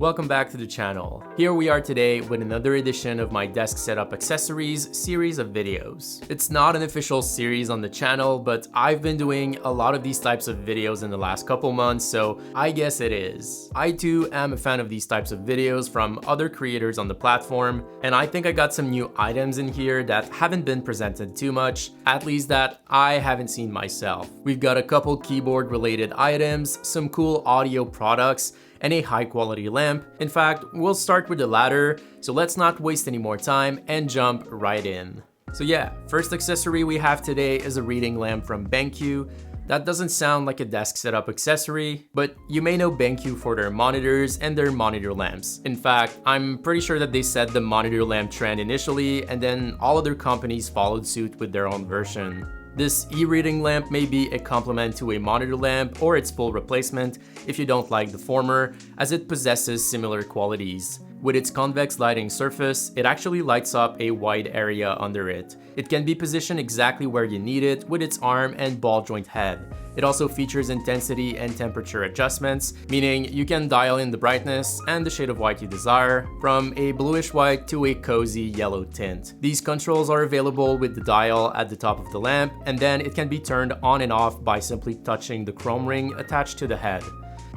Welcome back to the channel. Here we are today with another edition of my desk setup accessories series of videos. It's not an official series on the channel, but I've been doing a lot of these types of videos in the last couple months, so I guess it is. I too am a fan of these types of videos from other creators on the platform, and I think I got some new items in here that haven't been presented too much, at least that I haven't seen myself. We've got a couple keyboard related items, some cool audio products, and a high quality lamp. In fact, we'll start with the latter, so let's not waste any more time and jump right in. So yeah, first accessory we have today is a reading lamp from BenQ. That doesn't sound like a desk setup accessory, but you may know BenQ for their monitors and their monitor lamps. In fact, I'm pretty sure that they set the monitor lamp trend initially, and then all other companies followed suit with their own version. This e-reading lamp may be a complement to a monitor lamp or its full replacement if you don't like the former, as it possesses similar qualities. With its convex lighting surface, it actually lights up a wide area under it. It can be positioned exactly where you need it with its arm and ball joint head. It also features intensity and temperature adjustments, meaning you can dial in the brightness and the shade of white you desire, from a bluish white to a cozy yellow tint. These controls are available with the dial at the top of the lamp, and then it can be turned on and off by simply touching the chrome ring attached to the head.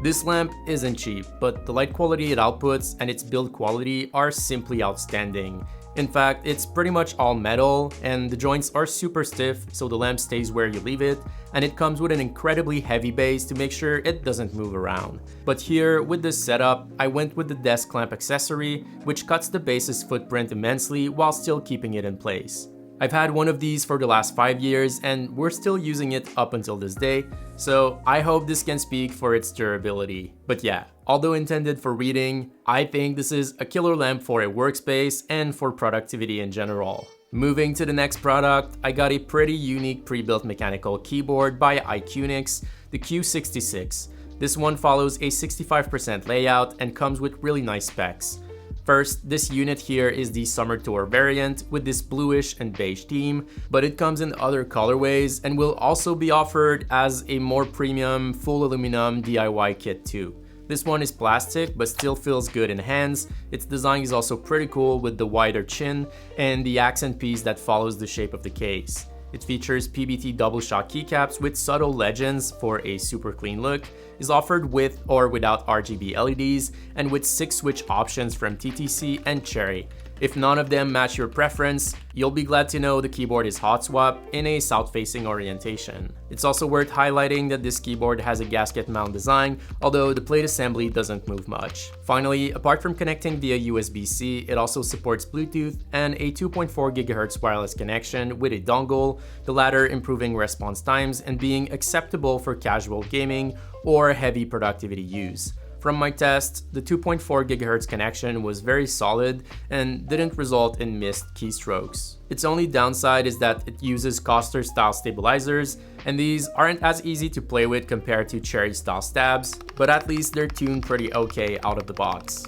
This lamp isn't cheap, but the light quality it outputs and its build quality are simply outstanding. In fact, it's pretty much all metal, and the joints are super stiff so the lamp stays where you leave it, and it comes with an incredibly heavy base to make sure it doesn't move around. But here, with this setup, I went with the desk lamp accessory, which cuts the base's footprint immensely while still keeping it in place. I've had one of these for the last 5 years, and we're still using it up until this day, so I hope this can speak for its durability. But yeah, although intended for reading, I think this is a killer lamp for a workspace and for productivity in general. Moving to the next product, I got a pretty unique pre-built mechanical keyboard by iQunix, the Q66. This one follows a 65% layout and comes with really nice specs. First, this unit here is the Summer Tour variant with this bluish and beige theme, but it comes in other colorways and will also be offered as a more premium full aluminum DIY kit too. This one is plastic but still feels good in hands. Its design is also pretty cool with the wider chin and the accent piece that follows the shape of the case. It features PBT double shot keycaps with subtle legends for a super clean look, is offered with or without RGB LEDs, and with 6 switch options from TTC and Cherry. If none of them match your preference, you'll be glad to know the keyboard is hot swap in a south-facing orientation. It's also worth highlighting that this keyboard has a gasket mount design, although the plate assembly doesn't move much. Finally, apart from connecting via USB-C, it also supports Bluetooth and a 2.4 GHz wireless connection with a dongle, the latter improving response times and being acceptable for casual gaming or heavy productivity use. From my test, the 2.4 GHz connection was very solid and didn't result in missed keystrokes. Its only downside is that it uses Coster style stabilizers, and these aren't as easy to play with compared to Cherry style stabs, but at least they're tuned pretty okay out of the box.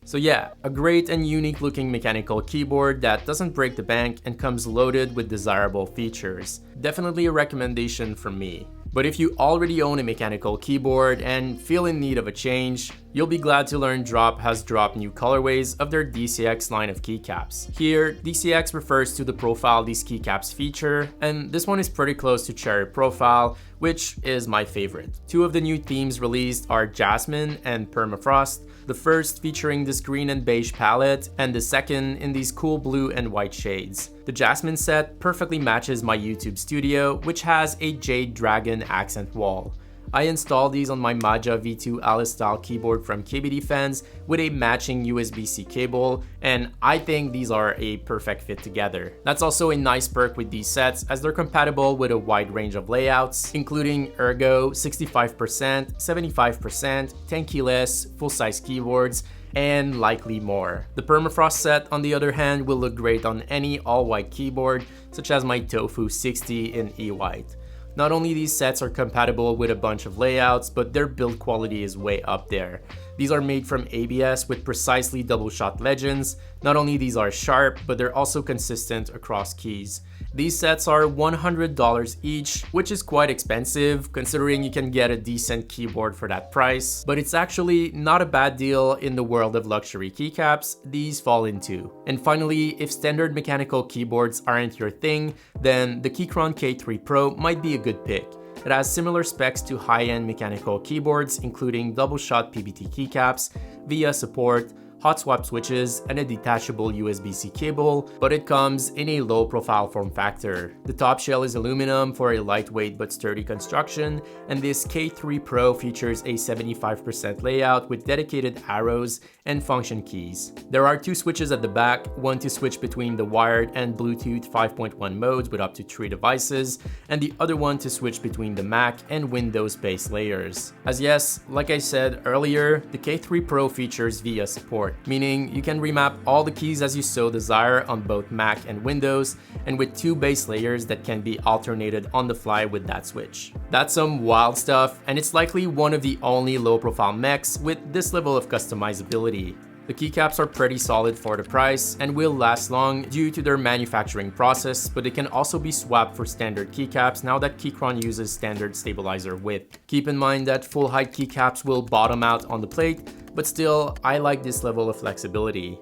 So yeah, a great and unique looking mechanical keyboard that doesn't break the bank and comes loaded with desirable features. Definitely a recommendation from me. But if you already own a mechanical keyboard and feel in need of a change, you'll be glad to learn Drop has dropped new colorways of their DCX line of keycaps. Here, DCX refers to the profile these keycaps feature, and this one is pretty close to Cherry Profile, which is my favorite. 2 of the new themes released are Jasmine and Permafrost, the first featuring this green and beige palette, and the second in these cool blue and white shades. The Jasmine set perfectly matches my YouTube studio, which has a Jade Dragon accent wall. I installed these on my Maja V2 Alice style keyboard from KBD Fans with a matching USB-C cable, and I think these are a perfect fit together. That's also a nice perk with these sets, as they're compatible with a wide range of layouts, including Ergo, 65%, 75%, 10 keyless, full-size keyboards, and likely more. The permafrost set, on the other hand, will look great on any all-white keyboard, such as my Tofu 60 in E-White. Not only these sets are compatible with a bunch of layouts, but their build quality is way up there. These are made from ABS with precisely double-shot legends. Not only these are sharp, but they're also consistent across keys. These sets are $100 each, which is quite expensive considering you can get a decent keyboard for that price, but it's actually not a bad deal in the world of luxury keycaps these fall into. And finally, if standard mechanical keyboards aren't your thing, then the Keychron K3 Pro might be a good pick. It has similar specs to high-end mechanical keyboards, including double-shot PBT keycaps, VIA support, hot swap switches, and a detachable USB-C cable, but it comes in a low-profile form factor. The top shell is aluminum for a lightweight but sturdy construction, and this K3 Pro features a 75% layout with dedicated arrows and function keys. There are two switches at the back, one to switch between the wired and Bluetooth 5.1 modes with up to 3 devices, and the other one to switch between the Mac and Windows base layers. As yes, like I said earlier, the K3 Pro features VIA support, meaning you can remap all the keys as you so desire on both Mac and Windows, and with 2 base layers that can be alternated on the fly with that switch. That's some wild stuff, and it's likely one of the only low-profile mechs with this level of customizability. The keycaps are pretty solid for the price and will last long due to their manufacturing process, but they can also be swapped for standard keycaps now that Keychron uses standard stabilizer width. Keep in mind that full height keycaps will bottom out on the plate, but still, I like this level of flexibility.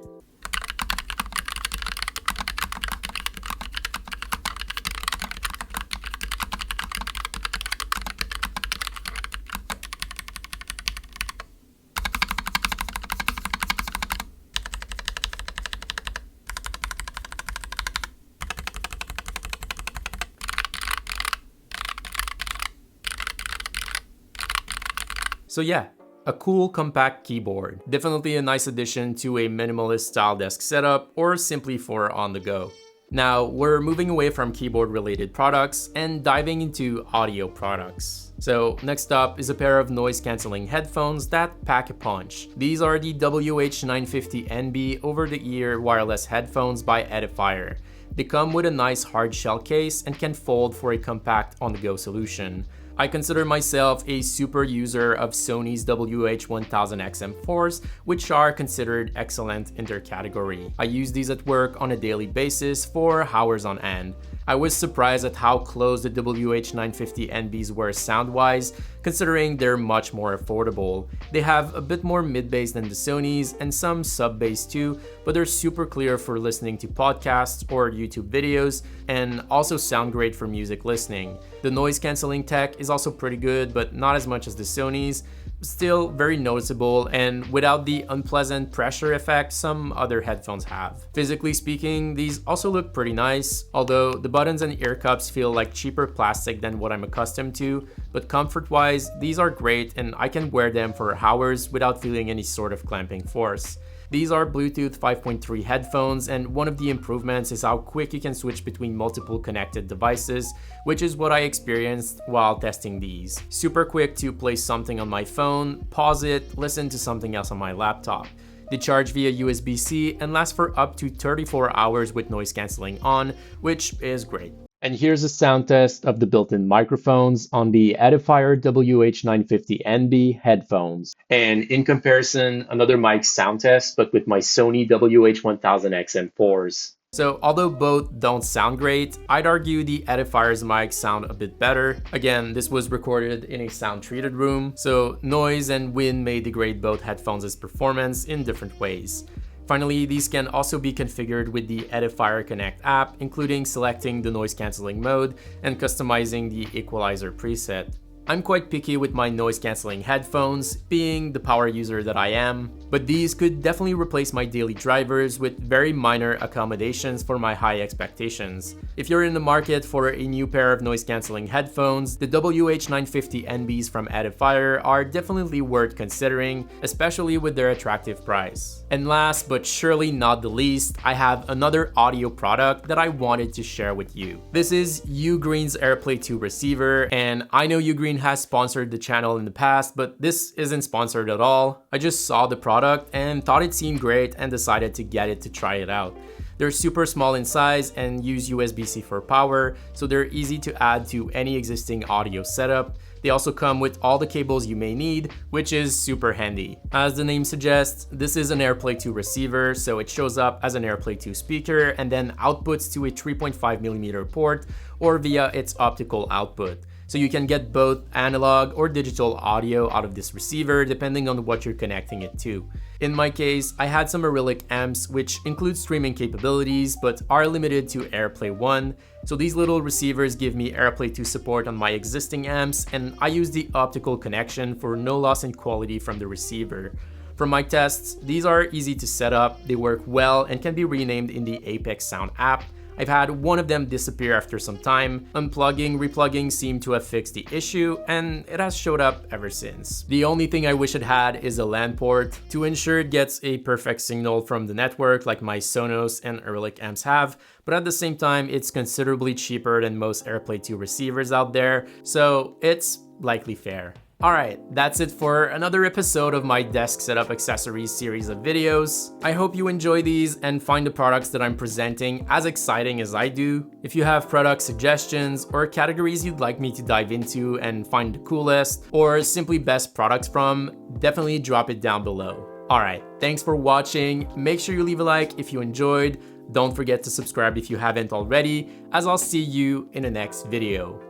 So yeah, a cool compact keyboard. Definitely a nice addition to a minimalist style desk setup or simply for on the go. Now we're moving away from keyboard related products and diving into audio products. So next up is a pair of noise cancelling headphones that pack a punch. These are the WH950NB over-the-ear wireless headphones by Edifier. They come with a nice hard shell case and can fold for a compact on-the-go solution. I consider myself a super user of Sony's WH-1000XM4s, which are considered excellent in their category. I use these at work on a daily basis for hours on end. I was surprised at how close the WH950NBs were sound-wise, considering they're much more affordable. They have a bit more mid-bass than the Sonys and some sub-bass too, but they're super clear for listening to podcasts or YouTube videos and also sound great for music listening. The noise cancelling tech is also pretty good, but not as much as the Sonys. Still very noticeable and without the unpleasant pressure effect some other headphones have. Physically speaking, these also look pretty nice, although the buttons and ear cups feel like cheaper plastic than what I'm accustomed to, but comfort-wise, these are great and I can wear them for hours without feeling any sort of clamping force. These are Bluetooth 5.3 headphones, and one of the improvements is how quick you can switch between multiple connected devices, which is what I experienced while testing these. Super quick to play something on my phone, pause it, listen to something else on my laptop. They charge via USB-C and last for up to 34 hours with noise cancelling on, which is great. And here's a sound test of the built-in microphones on the Edifier WH950NB headphones. And in comparison, another mic sound test, but with my Sony WH-1000XM4s. So although both don't sound great, I'd argue the Edifier's mics sound a bit better. Again, this was recorded in a sound-treated room, so noise and wind may degrade both headphones' performance in different ways. Finally, these can also be configured with the Edifier Connect app, including selecting the noise cancelling mode and customizing the equalizer preset. I'm quite picky with my noise cancelling headphones, being the power user that I am, but these could definitely replace my daily drivers with very minor accommodations for my high expectations. If you're in the market for a new pair of noise cancelling headphones, the WH950NBs from Edifier are definitely worth considering, especially with their attractive price. And last but surely not the least, I have another audio product that I wanted to share with you. This is UGREEN's AirPlay 2 receiver, and I know UGREEN UGREEN has sponsored the channel in the past, but this isn't sponsored at all. I just saw the product and thought it seemed great and decided to get it to try it out. They're super small in size and use USB-C for power, so they're easy to add to any existing audio setup. They also come with all the cables you may need, which is super handy. As the name suggests, this is an AirPlay 2 receiver, so it shows up as an AirPlay 2 speaker and then outputs to a 3.5mm port or via its optical output. So you can get both analog or digital audio out of this receiver depending on what you're connecting it to. In my case, I had some Auralic amps which include streaming capabilities but are limited to AirPlay 1. So these little receivers give me AirPlay 2 support on my existing amps, and I use the optical connection for no loss in quality from the receiver. From my tests, these are easy to set up, they work well and can be renamed in the Apex Sound app. I've had one of them disappear after some time. Unplugging, replugging seemed to have fixed the issue, and it has showed up ever since. The only thing I wish it had is a LAN port to ensure it gets a perfect signal from the network like my Sonos and Auralic amps have, but at the same time, it's considerably cheaper than most AirPlay 2 receivers out there, so it's likely fair. Alright, that's it for another episode of my desk setup accessories series of videos. I hope you enjoy these and find the products that I'm presenting as exciting as I do. If you have product suggestions or categories you'd like me to dive into and find the coolest or simply best products from, definitely drop it down below. Alright, thanks for watching. Make sure you leave a like if you enjoyed. Don't forget to subscribe if you haven't already, as I'll see you in the next video.